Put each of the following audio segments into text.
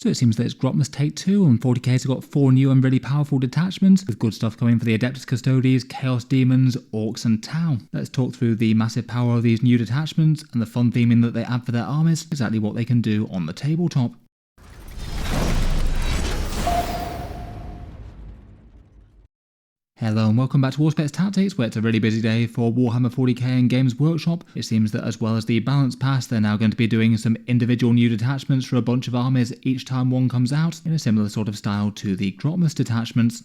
So it seems that it's Grot must take 2, and 40k's got 4 new and really powerful detachments, with good stuff coming for the Adeptus Custodes, Chaos Demons, Orks and Tau. Let's talk through the massive power of these new detachments and the fun theming that they add for their armies, exactly what they can do on the tabletop. Hello and welcome back to Auspex Tactics, where it's a really busy day for Warhammer 40k and Games Workshop. It seems that as well as the balance pass, they're now going to be doing some individual new detachments for a bunch of armies each time one comes out, in a similar sort of style to the Grotmus detachments.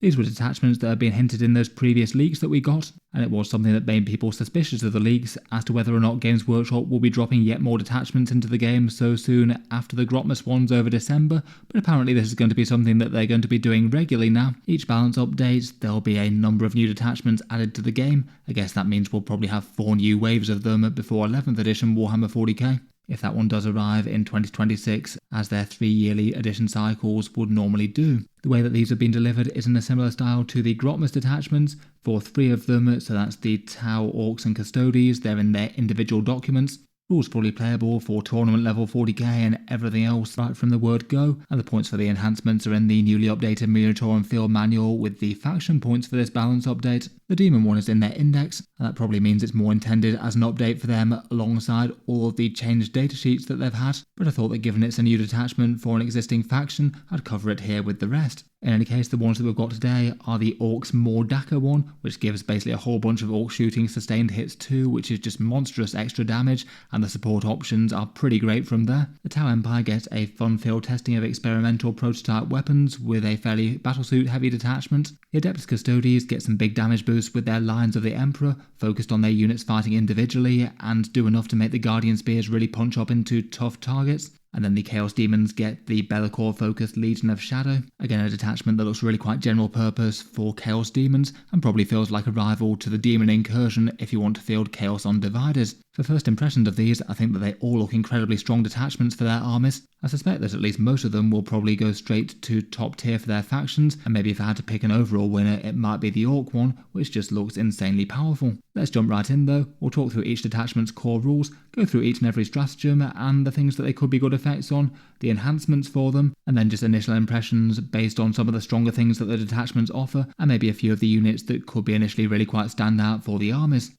These were detachments that had been hinted in those previous leaks that we got, and it was something that made people suspicious of the leaks as to whether or not Games Workshop will be dropping yet more detachments into the game so soon after the Grotmus ones over December, but apparently this is going to be something that they're going to be doing regularly now. Each balance update, there'll be a number of new detachments added to the game. I guess that means we'll probably have 4 new waves of them before 11th edition Warhammer 40k. If that one does arrive in 2026, as their 3 yearly edition cycles would normally do. The way that these have been delivered is in a similar style to the Grotmus detachments, for 3 of them, so that's the Tau, Orks and Custodes. They're in their individual documents. Rules fully playable for tournament level 40k and everything else right from the word go, and the points for the enhancements are in the newly updated Minotaur and Field Manual, with the faction points for this balance update. The Demon one is in their index, and that probably means it's more intended as an update for them alongside all of the changed datasheets that they've had, but I thought that given it's a new detachment for an existing faction, I'd cover it here with the rest. In any case, the ones that we've got today are the Orks Dakka one, which gives basically a whole bunch of Orc shooting sustained hits too, which is just monstrous extra damage, and the support options are pretty great from there. The Tau Empire gets a fun field testing of experimental prototype weapons with a fairly battlesuit heavy detachment. The Adeptus Custodes get some big damage boosts with their Lines of the Emperor, focused on their units fighting individually, and do enough to make the Guardian Spears really punch up into tough targets. And then the Chaos Demons get the Be'lakor focused Legion of Shadow, again a detachment that looks really quite general purpose for Chaos Demons, and probably feels like a rival to the Demon Incursion if you want to field Chaos on Dividers. For first impressions of these, I think that they all look incredibly strong detachments for their armies. I suspect that at least most of them will probably go straight to top tier for their factions, and maybe if I had to pick an overall winner, it might be the Orc one, which just looks insanely powerful. Let's jump right in though. We'll talk through each detachment's core rules, go through each and every stratagem and the things that they could be good effects on, the enhancements for them, and then just initial impressions based on some of the stronger things that the detachments offer, and maybe a few of the units that could be initially really quite stand out for the armies.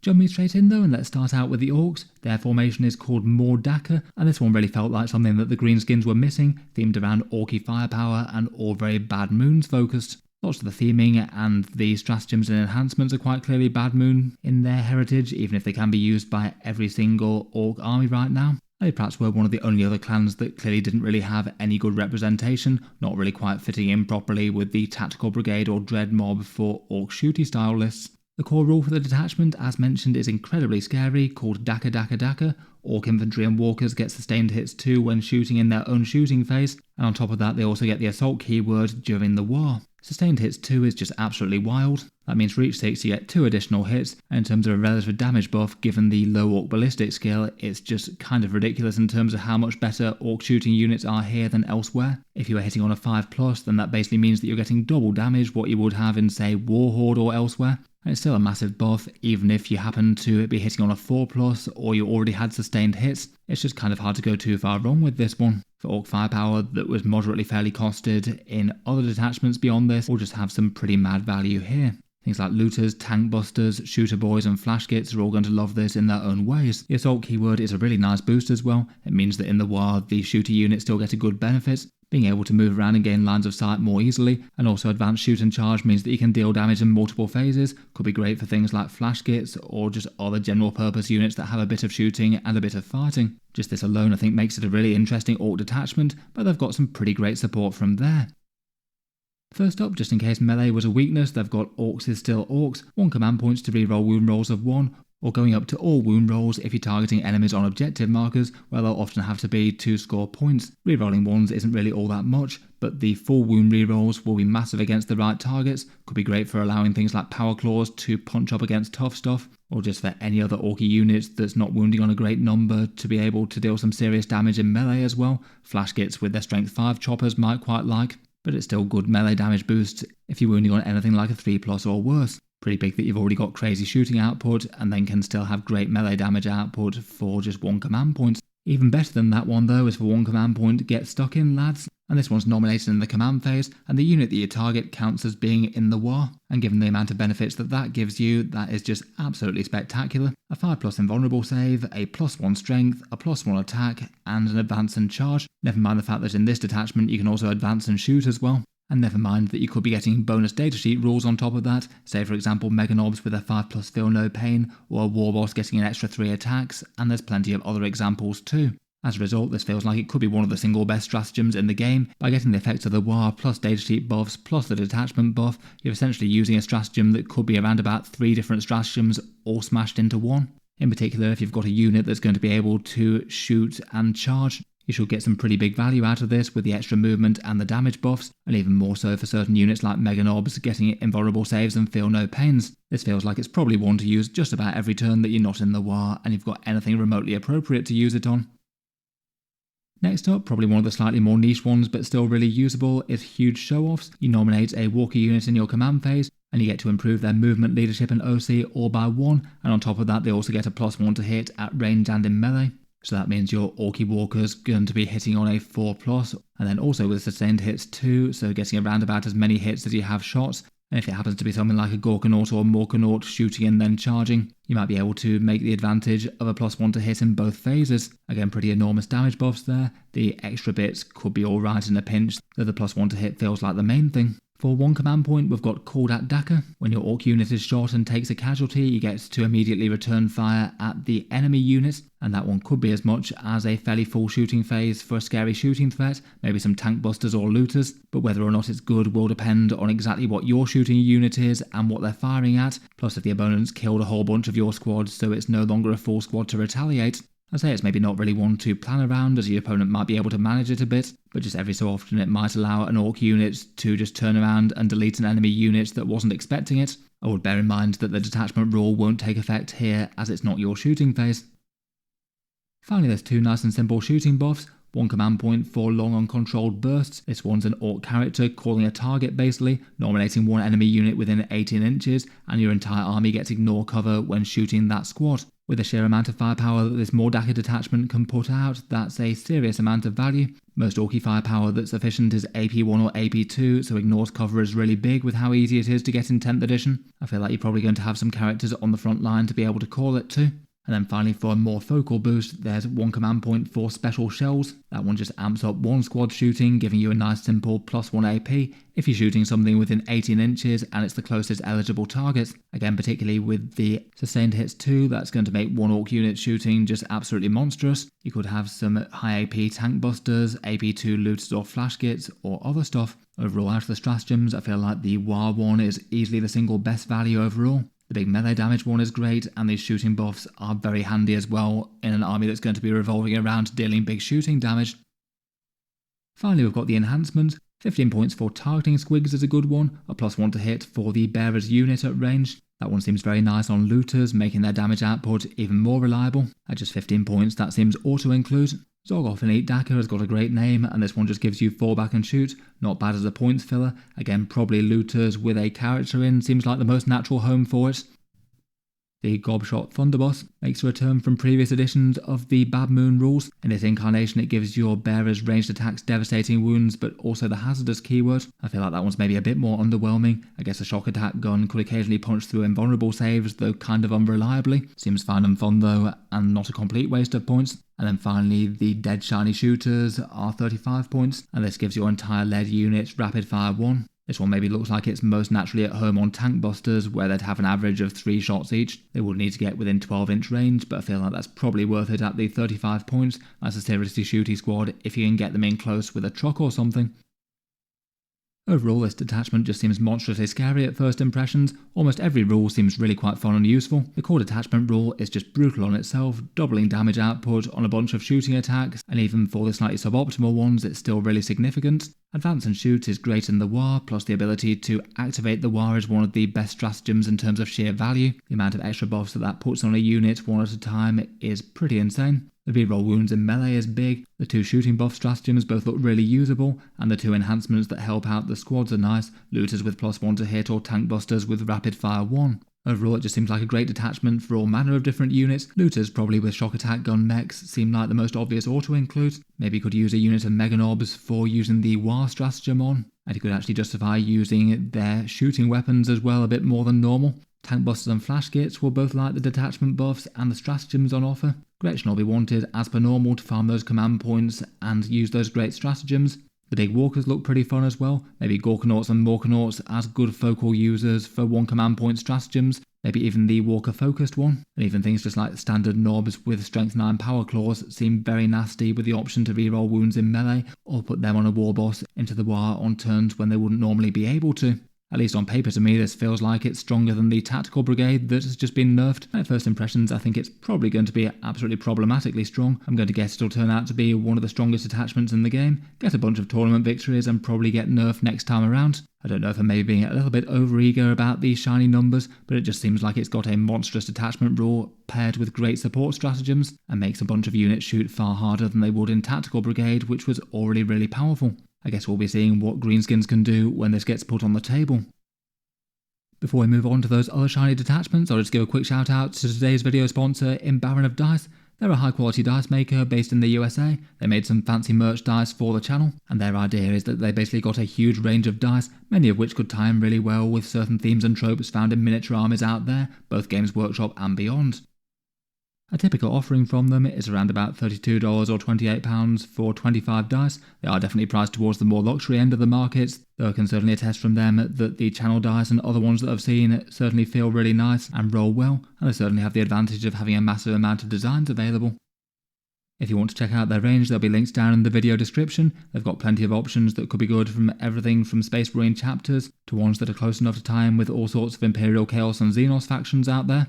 Jumping straight in though, and let's start out with the Orks. Their formation is called Dakka, and this one really felt like something that the Greenskins were missing, themed around orky firepower and all very Bad Moons focused. Lots of the theming and the stratagems and enhancements are quite clearly Bad Moon in their heritage, even if they can be used by every single Orc army right now. They perhaps were one of the only other clans that clearly didn't really have any good representation, not really quite fitting in properly with the Tactical Brigade or Dread Mob for Orc shooty style lists. The core rule for the detachment, as mentioned, is incredibly scary, called Dakka. Orc infantry and walkers get sustained hits too when shooting in their own shooting phase, and on top of that they also get the assault keyword during the war. Sustained hits 2 is just absolutely wild. That means for each 6 you get 2 additional hits, and in terms of a relative damage buff, given the low Orc ballistic skill, it's just kind of ridiculous in terms of how much better Orc shooting units are here than elsewhere. If you are hitting on a 5+, then that basically means that you're getting double damage what you would have in, say, Warhorde or elsewhere. And it's still a massive buff, even if you happen to be hitting on a 4+ or you already had sustained hits. It's just kind of hard to go too far wrong with this one. For Orc firepower that was moderately fairly costed in other detachments beyond this, we'll just have some pretty mad value here. Things like looters, tank busters, shooter boys and flashkits are all going to love this in their own ways. The assault keyword is a really nice boost as well. It means that in the war the shooter units still get a good benefit. Being able to move around and gain lines of sight more easily, and also advanced shoot and charge means that you can deal damage in multiple phases. Could be great for things like flashkits or just other general purpose units that have a bit of shooting and a bit of fighting. Just this alone I think makes it a really interesting Orc detachment, but they've got some pretty great support from there. First up, just in case melee was a weakness, they've got Orks is still Orks, 1 command points to reroll wound rolls of 1, or going up to all wound rolls if you're targeting enemies on objective markers, where they'll often have to be 2 score points. Rerolling 1s isn't really all that much, but the full wound rerolls will be massive against the right targets, could be great for allowing things like Power Claws to punch up against tough stuff, or just for any other orky units that's not wounding on a great number to be able to deal some serious damage in melee as well. Flashkits with their strength 5 choppers might quite like, but it's still good melee damage boost if you're wounding on anything like a 3+ or worse. Pretty big that you've already got crazy shooting output and then can still have great melee damage output for just 1 command point. Even better than that one though is for one command point, Get Stuck In, lads. And this one's nominated in the command phase, and the unit that you target counts as being in the war. And given the amount of benefits that gives you, that is just absolutely spectacular. A 5+ invulnerable save, a +1 strength, a +1 attack, and an advance and charge. Never mind the fact that in this detachment you can also advance and shoot as well. And never mind that you could be getting bonus datasheet rules on top of that, say for example Meganobs with a 5+ Feel No Pain, or a Warboss getting an extra 3 attacks, and there's plenty of other examples too. As a result, this feels like it could be one of the single best stratagems in the game. By getting the effects of the war plus datasheet buffs plus the detachment buff, you're essentially using a stratagem that could be around about 3 different stratagems all smashed into one. In particular, if you've got a unit that's going to be able to shoot and charge, you should get some pretty big value out of this with the extra movement and the damage buffs, and even more so for certain units like Meganobs getting invulnerable saves and Feel No Pains. This feels like it's probably one to use just about every turn that you're not in the war and you've got anything remotely appropriate to use it on. Next up, probably one of the slightly more niche ones but still really usable, is Huge Show-Offs. You nominate a walker unit in your command phase, and you get to improve their movement, leadership and OC all by 1, and on top of that they also get a +1 to hit at range and in melee. So that means your Orky Walker's going to be hitting on a 4+, and then also with sustained hits too, so getting around about as many hits as you have shots. And if it happens to be something like a Gorkanaut or Morkanaut shooting and then charging, you might be able to make the advantage of a +1 to hit in both phases. Again, pretty enormous damage buffs there. The extra bits could be alright in a pinch, though the +1 to hit feels like the main thing. For one command point, we've got Called At Dakka. When your Orc unit is shot and takes a casualty, you get to immediately return fire at the enemy unit, and that one could be as much as a fairly full shooting phase for a scary shooting threat, maybe some tank busters or looters, but whether or not it's good will depend on exactly what your shooting unit is and what they're firing at, plus if the opponent's killed a whole bunch of your squad so it's no longer a full squad to retaliate. I'd say it's maybe not really one to plan around, as your opponent might be able to manage it a bit, but just every so often it might allow an Orc unit to just turn around and delete an enemy unit that wasn't expecting it. I would bear in mind that the detachment rule won't take effect here as it's not your shooting phase. Finally, there's 2 nice and simple shooting buffs. One command point for long uncontrolled bursts. This one's an Orc character calling a target basically, nominating one enemy unit within 18 inches, and your entire army gets ignore cover when shooting that squad. With the sheer amount of firepower that this more Dakka detachment can put out, that's a serious amount of value. Most Orky firepower that's efficient is AP1 or AP2, so ignore's cover is really big with how easy it is to get in 10th edition. I feel like you're probably going to have some characters on the front line to be able to call it too. And then finally, for a more focal boost, there's one command point for special shells. That one just amps up one squad shooting, giving you a nice simple +1 AP if you're shooting something within 18 inches and it's the closest eligible target. Again, particularly with the sustained hits too, that's going to make one Orc unit shooting just absolutely monstrous. You could have some high AP tank busters, AP2 looters or flash kits, or other stuff. Overall, out of the stratagems, I feel like the WAR one is easily the single best value overall. The big melee damage one is great, and these shooting buffs are very handy as well in an army that's going to be revolving around dealing big shooting damage. Finally, we've got the enhancement. 15 points for targeting squigs is a good one, a +1 to hit for the bearer's unit at range. That one seems very nice on looters, making their damage output even more reliable. At just 15 points, that seems auto-include. Zorgoth Elite Dakka has got a great name, and this one just gives you fall back and shoot. Not bad as a points filler. Again, probably looters with a character in seems like the most natural home for it. The Gobshot Thunderboss makes a return from previous editions of the Bad Moon rules. In this incarnation, it gives your bearers ranged attacks devastating wounds, but also the hazardous keyword. I feel like that one's maybe a bit more underwhelming. I guess a shock attack gun could occasionally punch through invulnerable saves, though kind of unreliably. Seems fine and fun though, and not a complete waste of points. And then finally, the Dead Shiny Shooters are 35 points, and this gives your entire lead unit rapid fire 1. This one maybe looks like it's most naturally at home on tank busters, where they'd have an average of 3 shots each. They would need to get within 12-inch range, but I feel like that's probably worth it at the 35 points. That's a seriously shooty squad if you can get them in close with a truck or something. Overall, this detachment just seems monstrously scary at first impressions. Almost every rule seems really quite fun and useful. The core detachment rule is just brutal on itself, doubling damage output on a bunch of shooting attacks, and even for the slightly suboptimal ones, it's still really significant. Advance and shoot is great in the war, plus the ability to activate the war is one of the best stratagems in terms of sheer value. The amount of extra buffs that puts on a unit one at a time is pretty insane. The reroll wounds in melee is big, the 2 shooting buff stratagems both look really usable, and the 2 enhancements that help out the squads are nice, looters with +1 to hit or tank busters with rapid fire 1. Overall, it just seems like a great detachment for all manner of different units. Looters, probably with shock attack gun mechs, seem like the most obvious auto-include. Maybe you could use a unit of Meganobs for using the War stratagem on, and you could actually justify using their shooting weapons as well a bit more than normal. Tank busters and flash kits will both like the detachment buffs and the stratagems on offer. Gretchen will be wanted as per normal to farm those command points and use those great stratagems. The big walkers look pretty fun as well, maybe Gorkanauts and Morkanauts as good focal users for one command point stratagems, maybe even the walker focused one, and even things just like the standard knobs with strength 9 power claws seem very nasty with the option to reroll wounds in melee or put them on a war boss into the war on turns when they wouldn't normally be able to. At least on paper to me this feels like it's stronger than the tactical brigade that has just been nerfed. At first impressions I think it's probably going to be absolutely problematically strong. I'm going to guess it'll turn out to be one of the strongest attachments in the game, get a bunch of tournament victories and probably get nerfed next time around. I don't know if I'm maybe being a little bit over-eager about these shiny numbers, but it just seems like it's got a monstrous detachment rule paired with great support stratagems and makes a bunch of units shoot far harder than they would in Tactical Brigade, which was already really powerful. I guess we'll be seeing what Greenskins can do when this gets put on the table. Before we move on to those other shiny detachments, I'll just give a quick shout out to today's video sponsor, in Baron of Dice. They're a high quality dice maker based in the USA. They made some fancy merch dice for the channel, and their idea is that they basically got a huge range of dice, many of which could tie in really well with certain themes and tropes found in miniature armies out there, both Games Workshop and beyond. A typical offering from them is around about $32 or £28 for 25 dice. They are definitely priced towards the more luxury end of the markets, though I can certainly attest from them that the channel dice and other ones that I've seen certainly feel really nice and roll well, and they certainly have the advantage of having a massive amount of designs available. If you want to check out their range, there'll be links down in the video description. They've got plenty of options that could be good, from everything from Space Marine chapters to ones that are close enough to tie in with all sorts of Imperial Chaos and Xenos factions out there.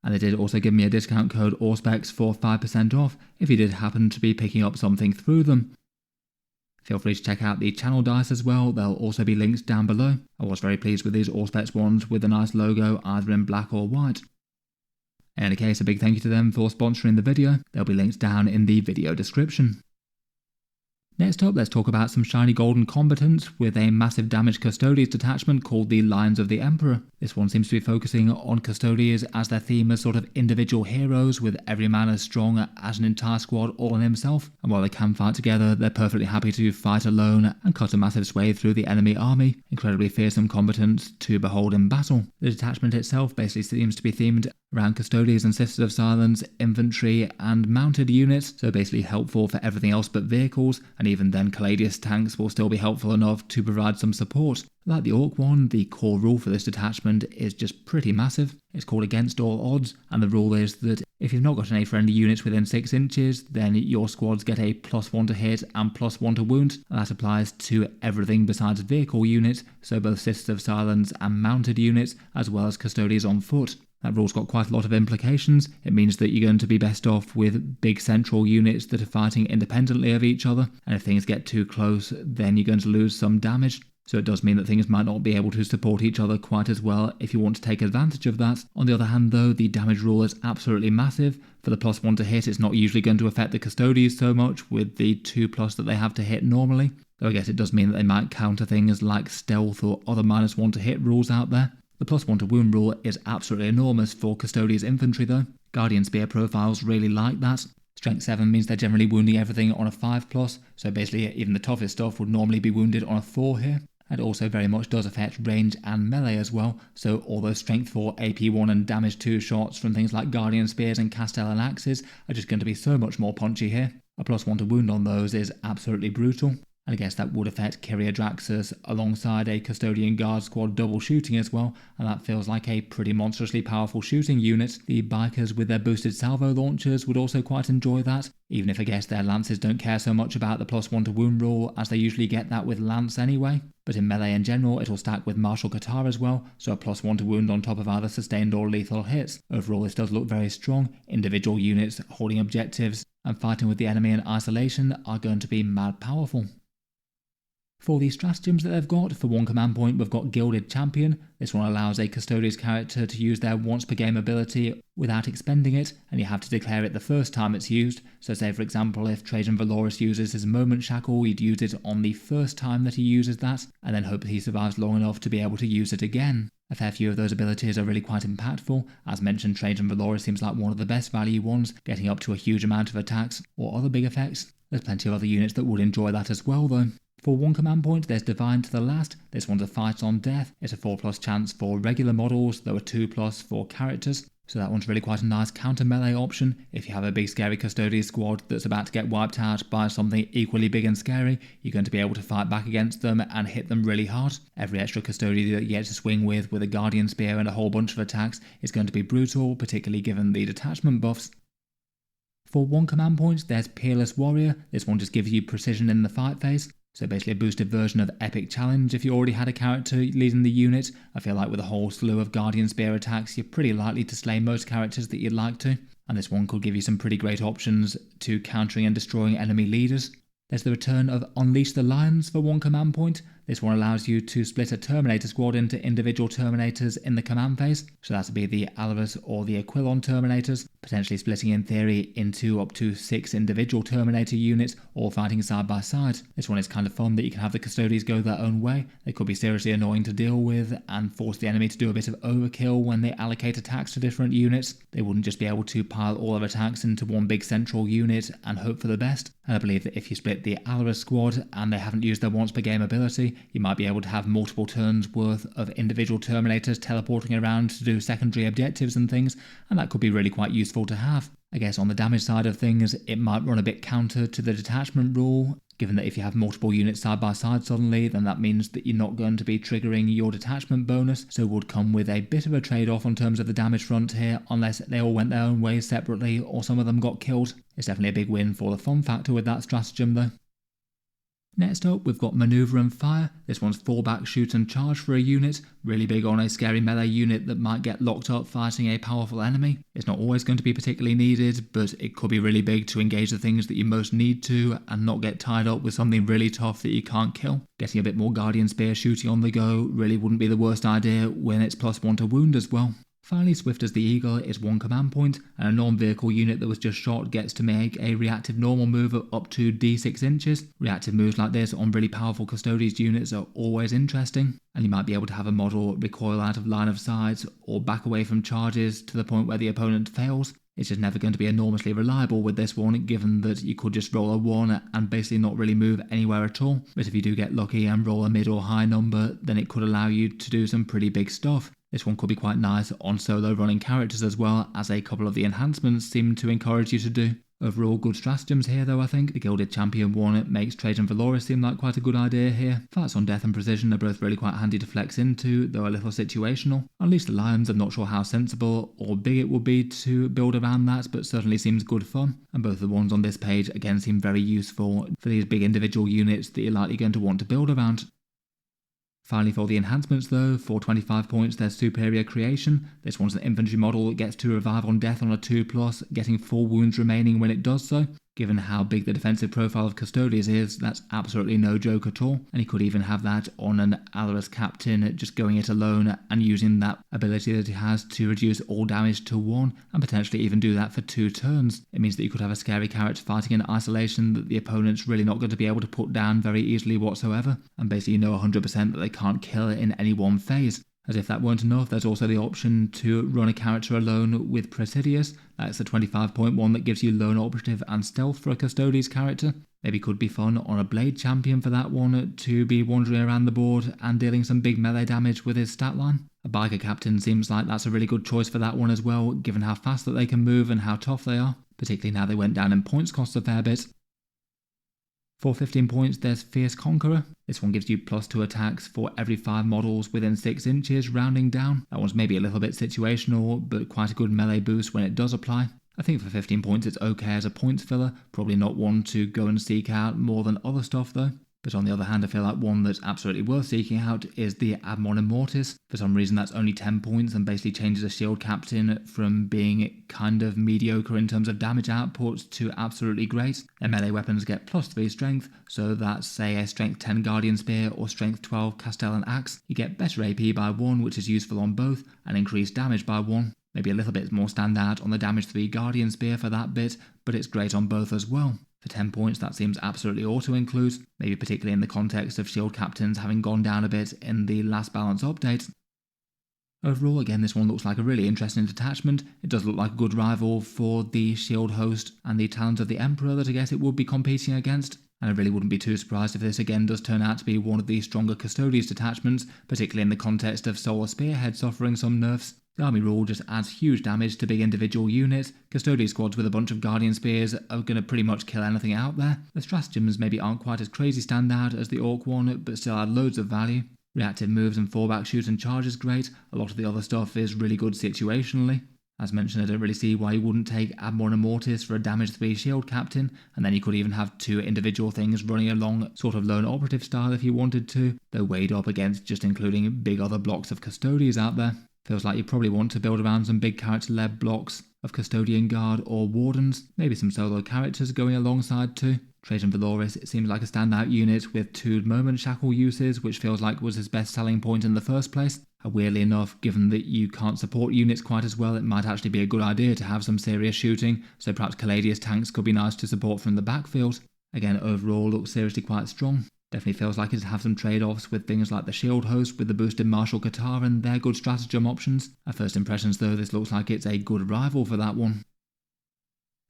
And they did also give me a discount code Auspex for 5% off if you did happen to be picking up something through them. Feel free to check out the channel dice as well, there'll also be links down below. I was very pleased with these Auspex ones with a nice logo either in black or white. In any case, a big thank you to them for sponsoring the video, there'll be links down in the video description. Next up, let's talk about some shiny golden combatants with a massive damage Custodes detachment called the Lions of the Emperor. This one seems to be focusing on Custodes as their theme as sort of individual heroes, with every man as strong as an entire squad all in himself, and while they can fight together, they're perfectly happy to fight alone and cut a massive swathe through the enemy army. Incredibly fearsome combatants to behold in battle. The detachment itself basically seems to be themed around Custodes and Sisters of Silence, infantry and mounted units, so basically helpful for everything else but vehicles, and even then Caladius tanks will still be helpful enough to provide some support. Like the Ork one, the core rule for this detachment is just pretty massive. It's called Against All Odds, and the rule is that if you've not got any friendly units within 6 inches, then your squads get a +1 to hit and +1 to wound. That applies to everything besides vehicle units, so both Sisters of Silence and mounted units, as well as Custodes on foot. That rule's got quite a lot of implications. It means that you're going to be best off with big central units that are fighting independently of each other, and if things get too close, then you're going to lose some damage. So it does mean that things might not be able to support each other quite as well if you want to take advantage of that. On the other hand though, the damage rule is absolutely massive. For the +1 to hit, it's not usually going to affect the Custodes so much with the 2+ that they have to hit normally. Though I guess it does mean that they might counter things like stealth or other -1 to hit rules out there. The +1 to wound rule is absolutely enormous for Custodes infantry though. Guardian Spear profiles really like that. Strength 7 means they're generally wounding everything on a 5+, so basically even the toughest stuff would normally be wounded on a 4 here. It also very much does affect range and melee as well, so all those Strength 4, AP 1 and Damage 2 shots from things like Guardian Spears and Castellan Axes are just going to be so much more punchy here. A +1 to wound on those is absolutely brutal. And I guess that would affect Kyria Draxus alongside a Custodian Guard squad double shooting as well, and that feels like a pretty monstrously powerful shooting unit. The bikers with their boosted salvo launchers would also quite enjoy that, even if I guess their lances don't care so much about the +1 to wound rule as they usually get that with lance anyway. But in melee in general, it'll stack with martial Qatar as well, so a +1 to wound on top of either sustained or lethal hits. Overall this does look very strong. Individual units holding objectives and fighting with the enemy in isolation are going to be mad powerful. For the stratagems that they've got, for one command point we've got Gilded Champion. This one allows a Custodes character to use their once per game ability without expending it, and you have to declare it the first time it's used. So say for example if Trajan Valoris uses his Moment Shackle, you'd use it on the first time that he uses that, and then hope that he survives long enough to be able to use it again. A fair few of those abilities are really quite impactful. As mentioned, Trajan Valoris seems like one of the best value ones, getting up to a huge amount of attacks or other big effects. There's plenty of other units that would enjoy that as well though. For one command point, there's Divine to the Last. This one's a fight on death. It's a 4+ chance for regular models, though a 2+ for characters. So that one's really quite a nice counter melee option. If you have a big scary Custodes squad that's about to get wiped out by something equally big and scary, you're going to be able to fight back against them and hit them really hard. Every extra Custodes that you get to swing with a Guardian Spear and a whole bunch of attacks is going to be brutal, particularly given the detachment buffs. For one command point, there's Peerless Warrior. This one just gives you precision in the fight phase. So basically a boosted version of Epic Challenge if you already had a character leading the unit. I feel like with a whole slew of Guardian Spear attacks, you're pretty likely to slay most characters that you'd like to. And this one could give you some pretty great options to countering and destroying enemy leaders. There's the return of Unleash the Lions for one command point. This one allows you to split a Terminator squad into individual Terminators in the command phase. So that would be the Alvarez or the Aquilon Terminators, potentially splitting in theory into up to 6 individual Terminator units, all fighting side by side. This one is kind of fun that you can have the Custodes go their own way. They could be seriously annoying to deal with and force the enemy to do a bit of overkill when they allocate attacks to different units. They wouldn't just be able to pile all of attacks into one big central unit and hope for the best. And I believe that if you split the Alvarez squad and they haven't used their once per game ability, you might be able to have multiple turns worth of individual Terminators teleporting around to do secondary objectives and things, and that could be really quite useful to have. I guess on the damage side of things, it might run a bit counter to the detachment rule, given that if you have multiple units side by side suddenly, then that means that you're not going to be triggering your detachment bonus, so it would come with a bit of a trade-off in terms of the damage front here, unless they all went their own ways separately or some of them got killed. It's definitely a big win for the fun factor with that stratagem though. Next up, we've got Maneuver and Fire. This one's fallback, shoot and charge for a unit. Really big on a scary melee unit that might get locked up fighting a powerful enemy. It's not always going to be particularly needed, but it could be really big to engage the things that you most need to and not get tied up with something really tough that you can't kill. Getting a bit more Guardian Spear shooting on the go really wouldn't be the worst idea when it's +1 to wound as well. Finally, Swift as the Eagle is one command point, and a non-vehicle unit that was just shot gets to make a reactive normal move of up to D6 inches. Reactive moves like this on really powerful Custodes units are always interesting, and you might be able to have a model recoil out of line of sight or back away from charges to the point where the opponent fails. It's just never going to be enormously reliable with this one, given that you could just roll a 1 and basically not really move anywhere at all. But if you do get lucky and roll a mid or high number, then it could allow you to do some pretty big stuff. This one could be quite nice on solo running characters as well, as a couple of the enhancements seem to encourage you to do. Overall, good stratagems here though, I think. The Gilded Champion one makes Trajan Valoris seem like quite a good idea here. Fights on Death and Precision are both really quite handy to flex into, though a little situational. Unleash the Lions, I'm not sure how sensible or big it would be to build around that, but certainly seems good fun. And both the ones on this page again seem very useful for these big individual units that you're likely going to want to build around. Finally, for the enhancements though, for 25 points there's Superior Creation. This one's an infantry model that gets to revive on death on a 2+, getting 4 wounds remaining when it does so. Given how big the defensive profile of Custodes is, that's absolutely no joke at all. And you could even have that on an Alvarez captain, just going it alone and using that ability that he has to reduce all damage to 1, and potentially even do that for 2 turns. It means that you could have a scary character fighting in isolation that the opponent's really not going to be able to put down very easily whatsoever, and basically you know 100% that they can't kill it in any one phase. As if that weren't enough, there's also the option to run a character alone with Presidius. That's the 25 point one that gives you Lone Operative and Stealth for a Custodes character. Maybe could be fun on a Blade Champion for that one to be wandering around the board and dealing some big melee damage with his stat line. A Biker Captain seems like that's a really good choice for that one as well, given how fast that they can move and how tough they are, particularly now they went down in points cost a fair bit. For 15 points, there's Fierce Conqueror. This one gives you +2 attacks for every 5 models within 6 inches, rounding down. That one's maybe a little bit situational, but quite a good melee boost when it does apply. I think for 15 points it's okay as a points filler, probably not one to go and seek out more than other stuff though. But on the other hand, I feel like one that's absolutely worth seeking out is the Admon Immortis. For some reason that's only 10 points and basically changes a shield captain from being kind of mediocre in terms of damage output to absolutely great. Their melee weapons get +3 strength, so that's say a strength 10 Guardian Spear or strength 12 Castellan Axe. You get better AP by 1, which is useful on both, and increased damage by 1. Maybe a little bit more standout on the damage 3 Guardian Spear for that bit, but it's great on both as well. For 10 points, that seems absolutely auto-include, maybe particularly in the context of shield captains having gone down a bit in the last balance update. Overall, again, this one looks like a really interesting detachment. It does look like a good rival for the shield host and the Talons of the Emperor that I guess it would be competing against. And I really wouldn't be too surprised if this again does turn out to be one of the stronger Custodes detachments, particularly in the context of Solar Spearhead suffering some nerfs. The army rule just adds huge damage to big individual units. Custodes squads with a bunch of Guardian Spears are going to pretty much kill anything out there. The Stratagems maybe aren't quite as crazy standout as the Ork one, but still add loads of value. Reactive moves and fallback shoot and charge is great. A lot of the other stuff is really good situationally. As mentioned, I don't really see why you wouldn't take Admon Immortis for a damage 3 shield captain, and then you could even have 2 individual things running along sort of lone operative style if you wanted to, though weighed up against just including big other blocks of Custodes out there. Feels like you probably want to build around some big character-led blocks of Custodian Guard or Wardens, maybe some solo characters going alongside too. Trajan Valoris, it seems like a standout unit with 2 moment shackle uses, which feels like was his best selling point in the first place. Weirdly enough, given that you can't support units quite as well, it might actually be a good idea to have some serious shooting, so perhaps Caladius tanks could be nice to support from the backfield. Again, overall looks seriously quite strong. Definitely feels like it'd have some trade-offs with things like the Shield Host with the boosted Martial Qatar and their good stratagem options. At first impressions though, this looks like it's a good rival for that one.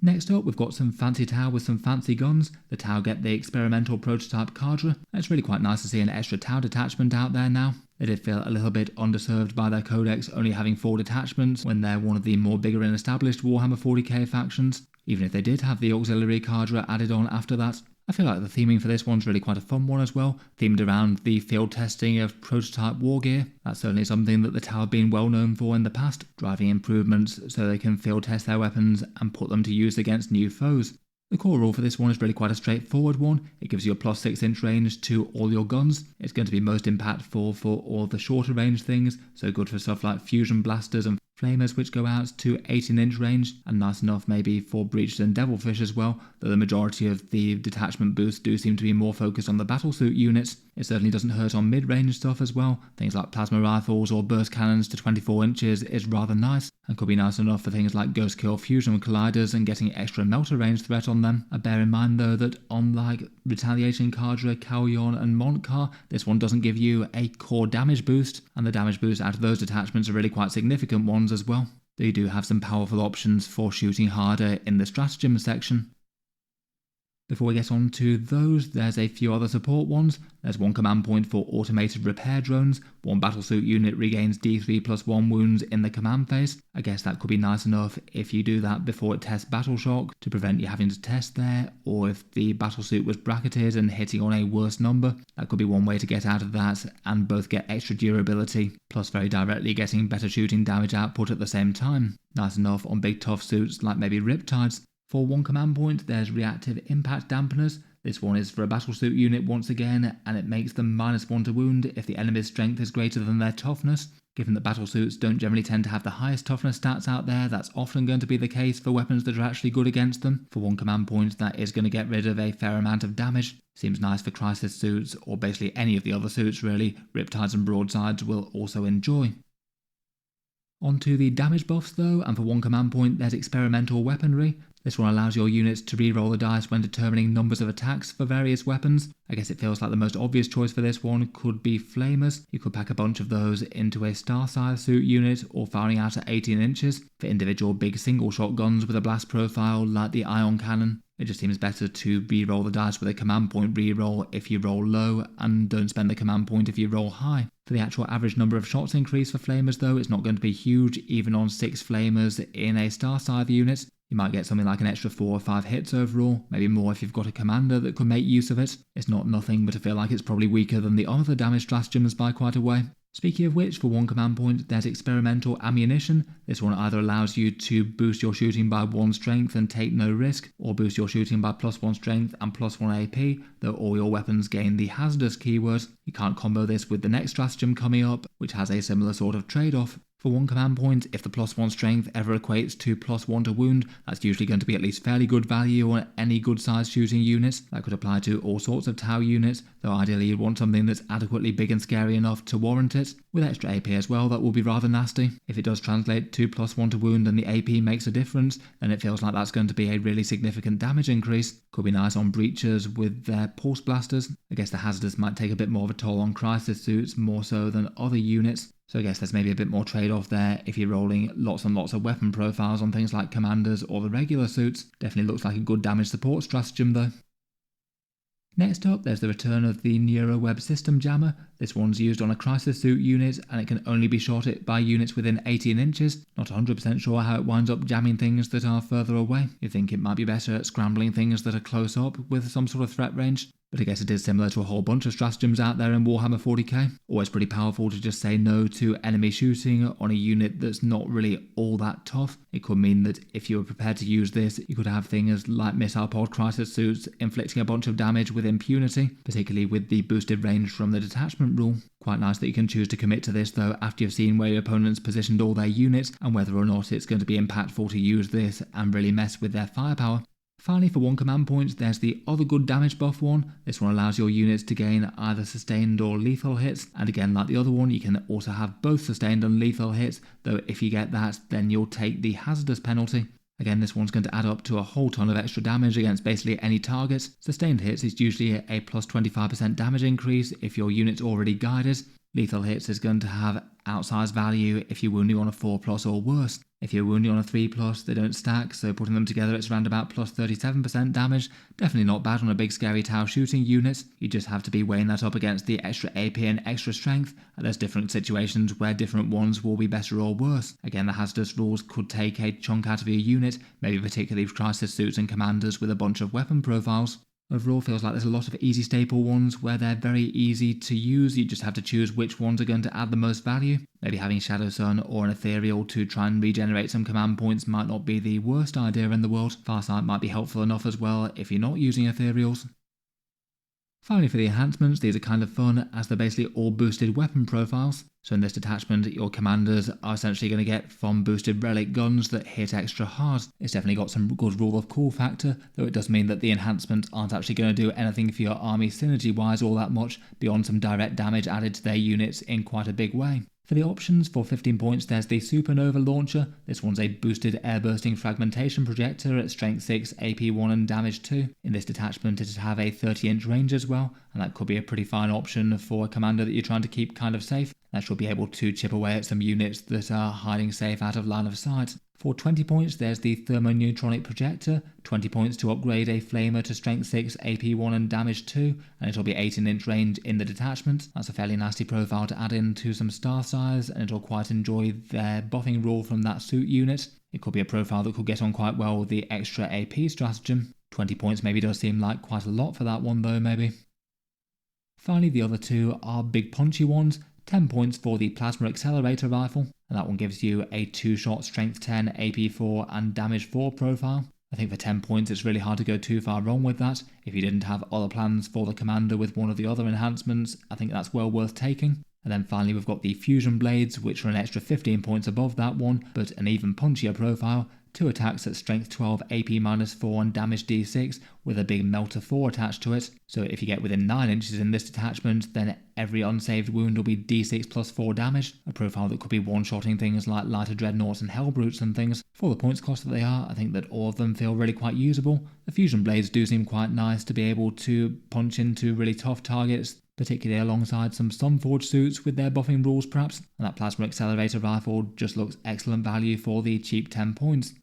Next up, we've got some fancy Tau with some fancy guns. The Tau get the experimental prototype Cadre. It's really quite nice to see an extra Tau detachment out there now. They did feel a little bit underserved by their codex only having 4 detachments when they're one of the more bigger and established Warhammer 40k factions. Even if they did have the auxiliary Cadre added on after that. I feel like the theming for this one's really quite a fun one as well, themed around the field testing of prototype war gear. That's certainly something that the Tau have been well known for in the past, driving improvements so they can field test their weapons and put them to use against new foes. The core rule for this one is really quite a straightforward one. It gives you a +6 inch range to all your guns. It's going to be most impactful for all the shorter range things, so good for stuff like fusion blasters and flamers which go out to 18 inch range, and nice enough maybe for breaches and devilfish as well, though the majority of the detachment boosts do seem to be more focused on the battlesuit units. It certainly doesn't hurt on mid-range stuff as well. Things like plasma rifles or burst cannons to 24 inches is rather nice, and could be nice enough for things like Ghost Kill fusion colliders and getting extra melter range threat on them. Bear in mind though that unlike Retaliation Cadre, Calyon and Montcar, this one doesn't give you a core damage boost, and the damage boosts out of those detachments are really quite significant ones as well. They do have some powerful options for shooting harder in the stratagem section. Before we get on to those, there's a few other support ones. There's 1 command point for automated repair drones. 1 battlesuit unit regains D3+1 wounds in the command phase. I guess that could be nice enough if you do that before it tests battle shock to prevent you having to test there, or if the battlesuit was bracketed and hitting on a worse number. That could be one way to get out of that and both get extra durability, plus very directly getting better shooting damage output at the same time. Nice enough on big tough suits like maybe Riptides. For 1 command point, there's reactive impact dampeners. This one is for a battlesuit unit once again, and it makes them -1 to wound if the enemy's strength is greater than their toughness. Given that battlesuits don't generally tend to have the highest toughness stats out there, that's often going to be the case for weapons that are actually good against them. For 1 command point, that is going to get rid of a fair amount of damage. Seems nice for crisis suits, or basically any of the other suits really. Riptides and broadsides will also enjoy. On to the damage buffs though, and for 1 command point there's experimental weaponry. This one allows your units to re-roll the dice when determining numbers of attacks for various weapons. I guess it feels like the most obvious choice for this one could be flamers. You could pack a bunch of those into a star-size suit unit or firing out at 18 inches. For individual big single shot guns with a blast profile like the ion cannon, it just seems better to re-roll the dice with a command point re-roll if you roll low, and don't spend the command point if you roll high. For the actual average number of shots increase for flamers though, it's not going to be huge even on 6 flamers in a star-size unit. You might get something like an extra 4 or 5 hits overall, maybe more if you've got a commander that could make use of it. It's not nothing, but I feel like it's probably weaker than the other damage stratagems by quite a way. Speaking of which, for one command point, there's experimental ammunition. This one either allows you to boost your shooting by 1 strength and take no risk, or boost your shooting by +1 strength and +1 AP, though all your weapons gain the hazardous keyword. You can't combo this with the next stratagem coming up, which has a similar sort of trade-off. For one command point, if the +1 strength ever equates to +1 to wound, that's usually going to be at least fairly good value on any good sized shooting units. That could apply to all sorts of Tau units, though ideally you'd want something that's adequately big and scary enough to warrant it. With extra AP as well, that will be rather nasty. If it does translate to +1 to wound and the AP makes a difference, then it feels like that's going to be a really significant damage increase. Could be nice on breachers with their pulse blasters. I guess the hazardous might take a bit more of a toll on crisis suits, more so than other units. So I guess there's maybe a bit more trade-off there if you're rolling lots and lots of weapon profiles on things like commanders or the regular suits. Definitely looks like a good damage support stratagem though. Next up, there's the return of the Neuroweb System Jammer. This one's used on a crisis suit unit, and it can only be shot at by units within 18 inches. Not 100% sure how it winds up jamming things that are further away. You'd think it might be better at scrambling things that are close up with some sort of threat range. But I guess it is similar to a whole bunch of stratagems out there in Warhammer 40k. Always pretty powerful to just say no to enemy shooting on a unit that's not really all that tough. It could mean that if you were prepared to use this, you could have things like missile pod crisis suits inflicting a bunch of damage with impunity, particularly with the boosted range from the detachment rule. Quite nice that you can choose to commit to this though after you've seen where your opponent's positioned all their units and whether or not it's going to be impactful to use this and really mess with their firepower. Finally, for one command point, there's the other good damage buff one. This one allows your units to gain either sustained or lethal hits, and again like the other one, you can also have both sustained and lethal hits, though if you get that, then you'll take the hazardous penalty. Again, this one's going to add up to a whole ton of extra damage against basically any target. Sustained hits is usually a plus 25% damage increase if your unit's already guided. Lethal hits is going to have outsized value if you're wounding on a 4+ or worse. If you're wounding on a 3+, they don't stack, so putting them together it's around about plus 37% damage. Definitely not bad on a big scary Tau shooting unit. You just have to be weighing that up against the extra AP and extra strength, and there's different situations where different ones will be better or worse. Again, the hazardous rules could take a chunk out of your unit, maybe particularly for crisis suits and commanders with a bunch of weapon profiles. Overall, feels like there's a lot of easy staple ones where they're very easy to use. You just have to choose which ones are going to add the most value. Maybe having Shadow Sun or an Ethereal to try and regenerate some command points might not be the worst idea in the world. Farsight might be helpful enough as well if you're not using Ethereals. Finally, for the enhancements, these are kind of fun as they're basically all boosted weapon profiles. So in this detachment, your commanders are essentially going to get from boosted relic guns that hit extra hard. It's definitely got some good rule of cool factor, though it does mean that the enhancements aren't actually going to do anything for your army synergy-wise all that much, beyond some direct damage added to their units in quite a big way. For the options, for 15 points, there's the Supernova Launcher. This one's a boosted air-bursting fragmentation projector at strength 6, AP 1 and damage 2. In this detachment, it'd have a 30-inch range as well, and that could be a pretty fine option for a commander that you're trying to keep kind of safe. That should be able to chip away at some units that are hiding safe out of line of sight. For 20 points, there's the Thermoneutronic Projector, 20 points to upgrade a Flamer to Strength 6, AP 1 and Damage 2, and it'll be 18-inch range in the detachment. That's a fairly nasty profile to add into some star size, and it'll quite enjoy their buffing rule from that suit unit. It could be a profile that could get on quite well with the extra AP stratagem. 20 points maybe does seem like quite a lot for that one though, maybe. Finally, the other two are big punchy ones. 10 points for the Plasma Accelerator Rifle, and that one gives you a 2-shot Strength 10, AP 4 and Damage 4 profile. I think for 10 points it's really hard to go too far wrong with that. If you didn't have other plans for the commander with one of the other enhancements, I think that's well worth taking. And then finally we've got the Fusion Blades, which are an extra 15 points above that one, but an even punchier profile. 2 attacks at strength 12, AP -4 and damage d6 with a big melter 4 attached to it. So if you get within 9 inches in this detachment, then every unsaved wound will be d6 plus 4 damage. A profile that could be one-shotting things like lighter dreadnoughts and hellbrutes and things. For the points cost that they are, I think that all of them feel really quite usable. The Fusion Blades do seem quite nice to be able to punch into really tough targets, particularly alongside some Sunforge suits with their buffing rules perhaps, and that Plasma Accelerator Rifle just looks excellent value for the cheap 10 points.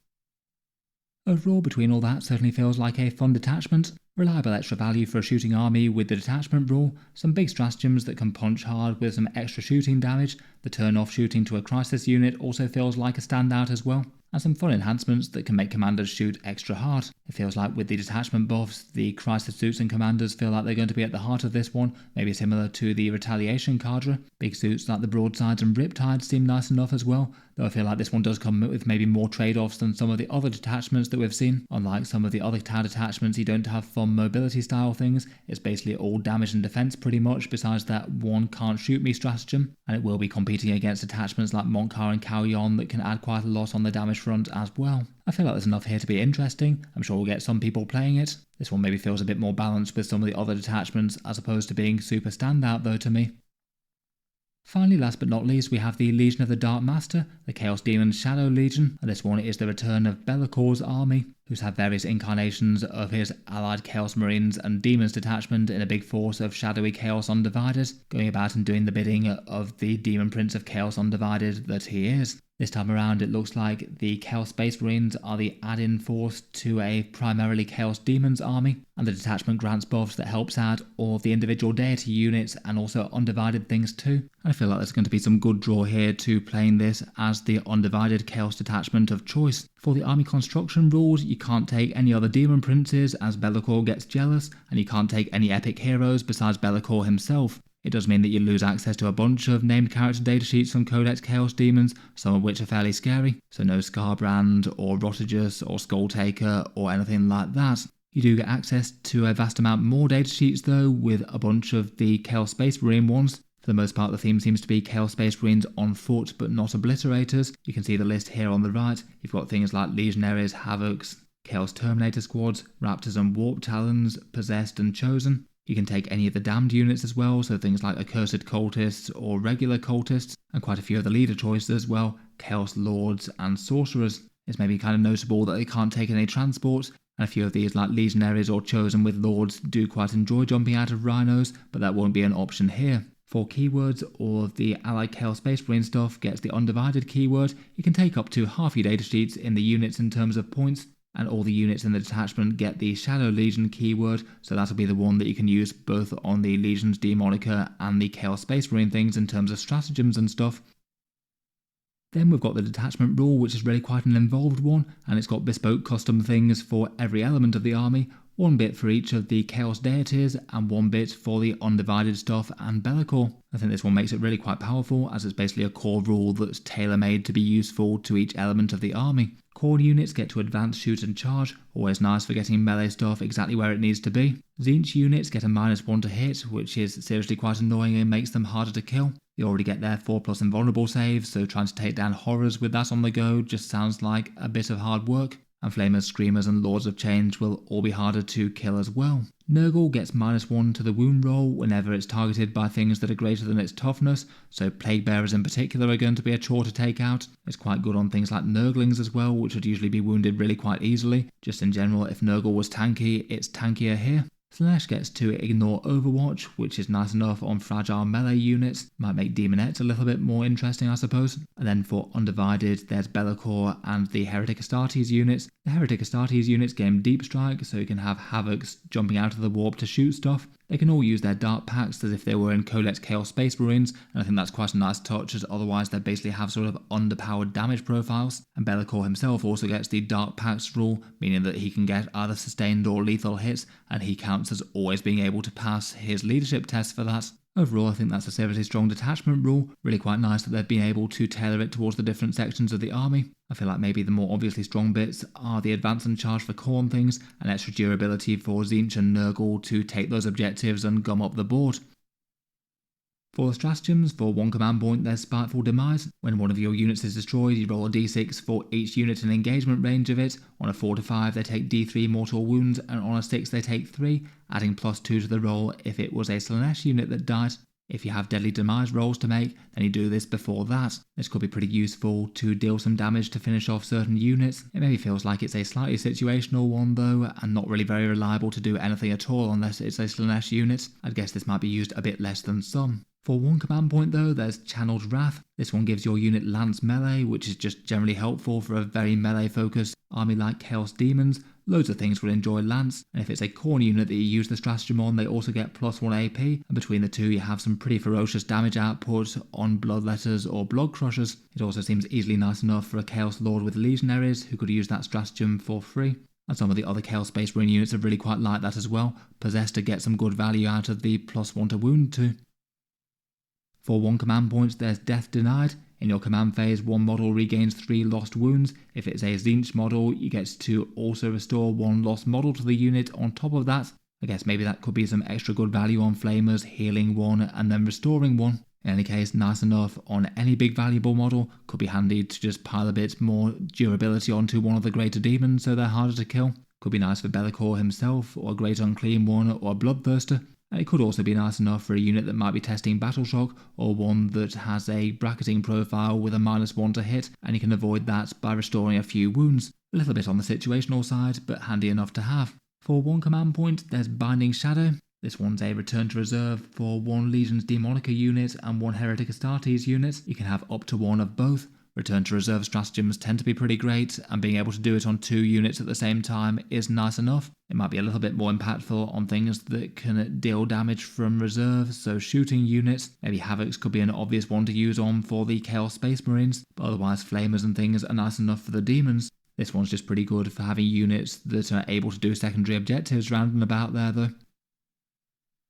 Overall, between all that, certainly feels like a fun detachment. Reliable extra value for a shooting army with the detachment rule, some big stratagems that can punch hard with some extra shooting damage. The turn-off shooting to a crisis unit also feels like a standout as well. and some fun enhancements that can make commanders shoot extra hard. It feels like with the detachment buffs, the crisis suits and commanders feel like they're going to be at the heart of this one, maybe similar to the retaliation cadre. Big suits like the broadsides and riptides seem nice enough as well, though I feel like this one does come with maybe more trade-offs than some of the other detachments that we've seen. Unlike some of the other tau detachments, you don't have fun mobility style things. It's basically all damage and defense pretty much, besides that one can't shoot me stratagem, and it will be competing against detachments like Montcar and Kauyon that can add quite a lot on the damage front as well. I feel like there's enough here to be interesting. I'm sure we'll get some people playing it. This one maybe feels a bit more balanced with some of the other detachments as opposed to being super standout though to me. Finally, last but not least, we have the Legion of the Dark Master, the Chaos Demons Shadow Legion, and this one is the return of Bellacor's army, who's had various incarnations of his allied Chaos Marines and Demons detachment in a big force of shadowy Chaos Undivided, going about and doing the bidding of the Demon Prince of Chaos Undivided that he is. This time around, it looks like the Chaos Space Marines are the add-in force to a primarily Chaos Demons army, and the detachment grants buffs that helps out all of the individual deity units and also undivided things too. I feel like there's going to be some good draw here to playing this as the undivided Chaos detachment of choice. For the army construction rules, you can't take any other demon princes as Be'lakor gets jealous, and you can't take any epic heroes besides Be'lakor himself. It does mean that you lose access to a bunch of named character datasheets from Codex Chaos Demons, some of which are fairly scary, so no Scarbrand or Rotagus or Skulltaker or anything like that. You do get access to a vast amount more datasheets though, with a bunch of the Chaos Space Marine ones. For the most part, the theme seems to be Chaos Space Marines on foot but not obliterators. You can see the list here on the right. You've got things like Legionaries, Havocs, Chaos Terminator Squads, Raptors and Warp Talons, Possessed and Chosen. You can take any of the damned units as well, so things like Accursed Cultists or regular Cultists, and quite a few of the leader choices as well, Chaos Lords and Sorcerers. It's maybe kind of notable that they can't take any transports, and a few of these like Legionaries or Chosen with Lords do quite enjoy jumping out of Rhinos, but that won't be an option here. For keywords, all of the allied Chaos Space Marine stuff gets the undivided keyword. You can take up to half your datasheets in the units in terms of points, and all the units in the detachment get the Shadow Legion keyword, so that'll be the one that you can use both on the Legion's Demonica and the Chaos Space Marine things in terms of stratagems and stuff. Then we've got the detachment rule, which is really quite an involved one, and it's got bespoke custom things for every element of the army, one bit for each of the Chaos deities and one bit for the undivided stuff and Be'lakor. I think this one makes it really quite powerful, as it's basically a core rule that's tailor-made to be useful to each element of the army. Core units get to advance, shoot and charge, always nice for getting melee stuff exactly where it needs to be. Tzeentch units get a -1 to hit, which is seriously quite annoying and makes them harder to kill. You already get their 4+ invulnerable saves, so trying to take down horrors with that on the go just sounds like a bit of hard work. And Flamers, Screamers and Lords of Change will all be harder to kill as well. Nurgle gets -1 to the wound roll whenever it's targeted by things that are greater than its toughness, so Plague Bearers in particular are going to be a chore to take out. It's quite good on things like Nurglings as well, which would usually be wounded really quite easily. Just in general, if Nurgle was tanky, it's tankier here. Slanesh gets to ignore Overwatch, which is nice enough on fragile melee units. Might make Demonettes a little bit more interesting, I suppose. And then for Undivided, there's Be'lakor and the Heretic Astartes units. The Heretic Astartes units gain Deep Strike, so you can have Havocs jumping out of the warp to shoot stuff. They can all use their Dark Pacts as if they were in Codex Chaos Space Marines, and I think that's quite a nice touch, as otherwise they basically have sort of underpowered damage profiles. And Be'lakor himself also gets the Dark Pacts rule, meaning that he can get either sustained or lethal hits, and he counts as always being able to pass his leadership test for that. Overall, I think that's a seriously strong detachment rule. Really quite nice that they've been able to tailor it towards the different sections of the army. I feel like maybe the more obviously strong bits are the advance and charge for Khorne things, and extra durability for Tzeentch and Nurgle to take those objectives and gum up the board. For stratagems, for one command point, there's Spiteful Demise. When one of your units is destroyed, you roll a d6 for each unit in engagement range of it. On a 4 to 5, they take d3 mortal wounds, and on a 6, they take 3, adding +2 to the roll if it was a Slanesh unit that died. If you have deadly demise rolls to make, then you do this before that. This could be pretty useful to deal some damage to finish off certain units. It maybe feels like it's a slightly situational one though, and not really very reliable to do anything at all unless it's a Slanesh unit. I'd guess this might be used a bit less than some. For one command point though, there's Channeled Wrath. This one gives your unit Lance Melee, which is just generally helpful for a very melee focused army like Chaos Demons, loads of things will enjoy Lance, and if it's a corner unit that you use the stratagem on, they also get +1 AP, and between the two you have some pretty ferocious damage output on Bloodletters or Blood Crushers. It also seems easily nice enough for a Chaos Lord with Legionaries who could use that stratagem for free. And some of the other Chaos Space Marine units have really quite liked that as well, possessed to get some good value out of the +1 to wound too. For 1 command point, there's Death Denied. In your command phase, one model regains 3 lost wounds. If it's a Tzeentch model, you get to also restore 1 lost model to the unit on top of that. I guess maybe that could be some extra good value on Flamers, healing 1 and then restoring 1. In any case, nice enough on any big valuable model. Could be handy to just pile a bit more durability onto one of the greater demons so they're harder to kill. Could be nice for Be'lakor himself, or a Great Unclean One, or a Bloodthirster. And it could also be nice enough for a unit that might be testing Battle Shock, or one that has a bracketing profile with a -1 to hit, and you can avoid that by restoring a few wounds. A little bit on the situational side, but handy enough to have. For 1 command point, there's Binding Shadow. This one's a return to reserve for 1 Legion's Demonica unit and 1 Heretic Astartes unit. You can have up to 1 of both. Return to reserve stratagems tend to be pretty great, and being able to do it on 2 units at the same time is nice enough. It might be a little bit more impactful on things that can deal damage from reserve, so shooting units. Maybe Havocs could be an obvious one to use on for the Chaos Space Marines, but otherwise Flamers and things are nice enough for the Demons. This one's just pretty good for having units that are able to do secondary objectives round and about there though.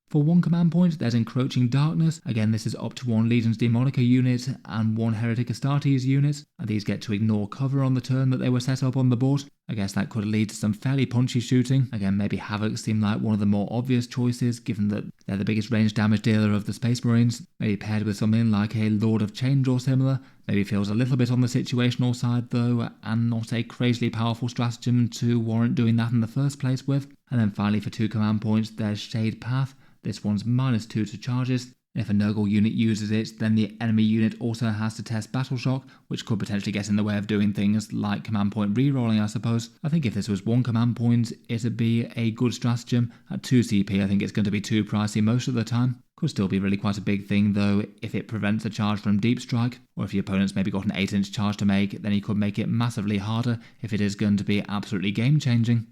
For 1 command point, there's Encroaching Darkness. Again, this is up to 1 Legion's Demonica unit and 1 Heretic Astartes unit, and these get to ignore cover on the turn that they were set up on the board. I guess that could lead to some fairly punchy shooting. Again, maybe Havocs seem like one of the more obvious choices, given that they're the biggest range damage dealer of the Space Marines. Maybe paired with something like a Lord of Change or similar. Maybe feels a little bit on the situational side though, and not a crazily powerful stratagem to warrant doing that in the first place with. And then finally for 2 command points, there's Shade Path. This one's -2 to charges. If a Nurgle unit uses it, then the enemy unit also has to test Battle Shock, which could potentially get in the way of doing things like command point rerolling, I suppose. I think if this was 1 command point, it'd be a good stratagem. At 2 CP, I think it's going to be too pricey most of the time. Could still be really quite a big thing though if it prevents a charge from Deep Strike, or if your opponent's maybe got an 8-inch charge to make, then you could make it massively harder if it is going to be absolutely game changing.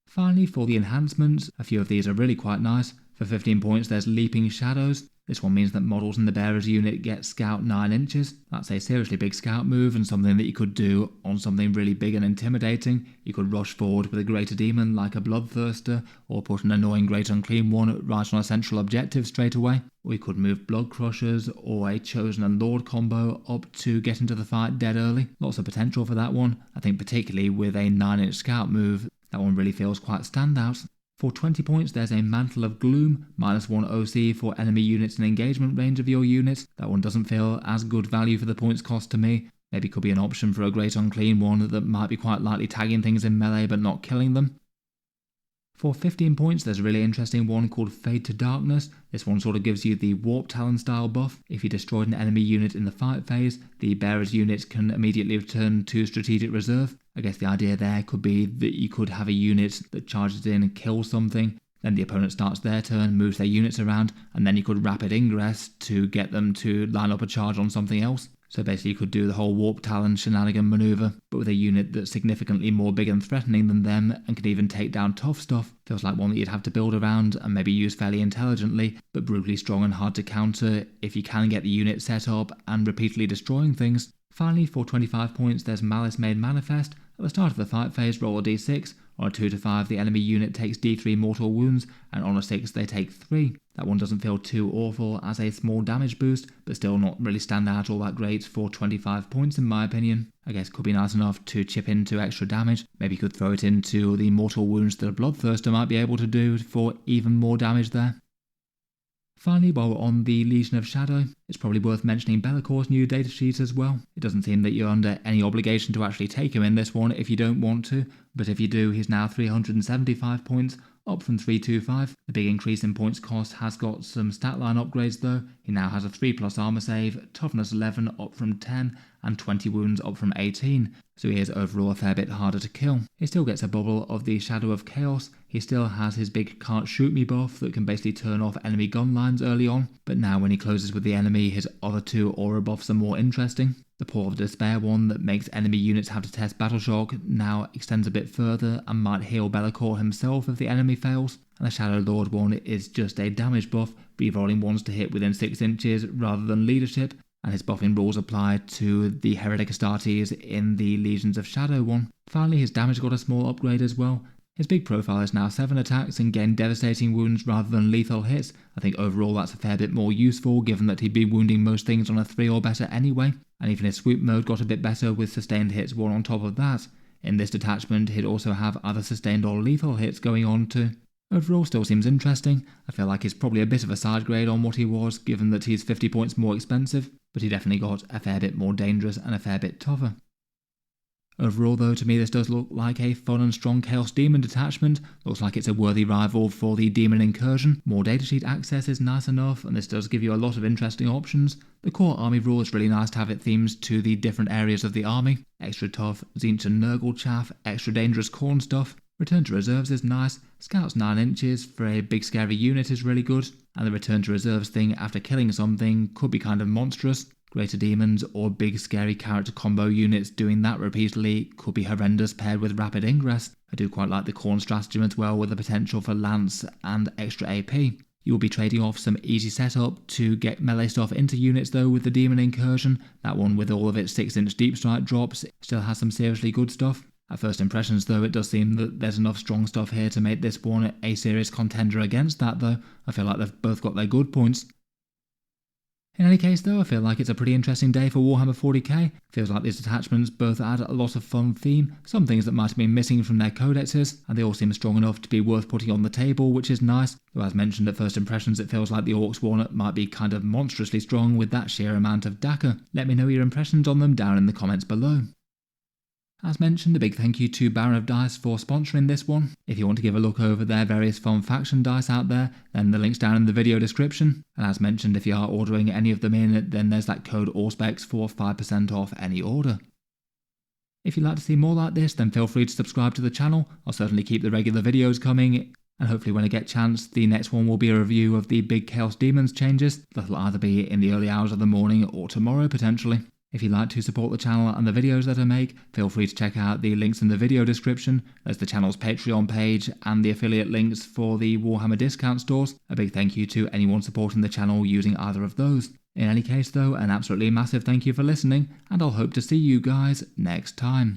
Finally, for the enhancements, a few of these are really quite nice. For 15 points, there's Leaping Shadows. This one means that models in the Bearer's unit get Scout 9 inches. That's a seriously big scout move and something that you could do on something really big and intimidating. You could rush forward with a Greater Demon like a Bloodthirster, or put an annoying Great Unclean One right on a central objective straight away. Or you could move Blood Crushers or a Chosen and Lord combo up to get into the fight dead early. Lots of potential for that one. I think particularly with a 9-inch scout move, that one really feels quite standout. For 20 points, there's a Mantle of Gloom, -1 OC for enemy units in engagement range of your unit. That one doesn't feel as good value for the points cost to me. Maybe could be an option for a Great Unclean One that might be quite likely tagging things in melee but not killing them. For 15 points, there's a really interesting one called Fade to Darkness. This one sort of gives you the Warp Talon style buff. If you destroyed an enemy unit in the fight phase, the Bearer's unit can immediately return to Strategic Reserve. I guess the idea there could be that you could have a unit that charges in and kills something, then the opponent starts their turn, moves their units around, and then you could rapid ingress to get them to line up a charge on something else. So basically you could do the whole Warp Talon shenanigan maneuver, but with a unit that's significantly more big and threatening than them and can even take down tough stuff. Feels like one that you'd have to build around and maybe use fairly intelligently, but brutally strong and hard to counter if you can get the unit set up and repeatedly destroying things. Finally, for 25 points, there's Malice Made Manifest. At the start of the fight phase, roll a d6. On a 2 to 5, the enemy unit takes d3 mortal wounds, and on a 6, they take 3. That one doesn't feel too awful as a small damage boost, but still not really stand out all that great for 25 points in my opinion. I guess could be nice enough to chip into extra damage. Maybe you could throw it into the mortal wounds that a Bloodthirster might be able to do for even more damage there. Finally, while we're on the Legion of Shadow, it's probably worth mentioning Be'lakor's new datasheet as well. It doesn't seem that you're under any obligation to actually take him in this one if you don't want to, but if you do, he's now 375 points, up from 325. The big increase in points cost has got some stat line upgrades though. He now has a 3+ armor save, toughness 11 up from 10, and 20 wounds up from 18, so he is overall a fair bit harder to kill. He still gets a bubble of the Shadow of Chaos. He still has his big Can't Shoot Me buff that can basically turn off enemy gun lines early on, but now when he closes with the enemy, his other 2 aura buffs are more interesting. The Paw of Despair one that makes enemy units have to test Battle Shock now extends a bit further and might heal Be'lakor himself if the enemy fails, and the Shadow Lord one is just a damage buff, rerolling ones to hit within 6 inches rather than leadership, and his buffing rules apply to the Heretic Astartes in the Legions of Shadow one. Finally, his damage got a small upgrade as well. His big profile is now 7 attacks and gained devastating wounds rather than lethal hits. I think overall that's a fair bit more useful given that he'd be wounding most things on a 3 or better anyway, and even his swoop mode got a bit better with sustained hits 1 on top of that. In this detachment he'd also have either sustained or lethal hits going on too. Overall still seems interesting. I feel like he's probably a bit of a side grade on what he was given that he's 50 points more expensive, but he definitely got a fair bit more dangerous and a fair bit tougher. Overall though, to me this does look like a fun and strong Chaos Demon detachment. Looks like it's a worthy rival for the Demon Incursion. More datasheet access is nice enough, and this does give you a lot of interesting options. The core army rule is really nice to have it themed to the different areas of the army. Extra tough Tzeentch and Nurgle chaff, extra dangerous corn stuff. Return to reserves is nice, scouts 9 inches for a big scary unit is really good, and the return to reserves thing after killing something could be kind of monstrous. Greater demons or big scary character combo units doing that repeatedly could be horrendous paired with rapid ingress. I do quite like the Khorne stratagem as well with the potential for lance and extra AP. You will be trading off some easy setup to get melee stuff into units though with the Demon Incursion. That one with all of its 6-inch deep strike drops still has some seriously good stuff. At first impressions though, it does seem that there's enough strong stuff here to make this one a serious contender against that though. I feel like they've both got their good points. In any case though, I feel like it's a pretty interesting day for Warhammer 40k. Feels like these detachments both add a lot of fun theme, some things that might have been missing from their codexes, and they all seem strong enough to be worth putting on the table, which is nice. Though as mentioned at first impressions, it feels like the Orks one might be kind of monstrously strong with that sheer amount of Dakka. Let me know your impressions on them down in the comments below. As mentioned, a big thank you to Baron of Dice for sponsoring this one. If you want to give a look over their various fun faction dice out there, then the link's down in the video description. And as mentioned, if you are ordering any of them in, then there's that code Auspex for 5% off any order. If you'd like to see more like this, then feel free to subscribe to the channel. I'll certainly keep the regular videos coming, and hopefully when I get a chance, the next one will be a review of the big Chaos Demons changes. That'll either be in the early hours of the morning or tomorrow potentially. If you'd like to support the channel and the videos that I make, feel free to check out the links in the video description. There's the channel's Patreon page and the affiliate links for the Warhammer discount stores. A big thank you to anyone supporting the channel using either of those. In any case though, an absolutely massive thank you for listening, and I'll hope to see you guys next time.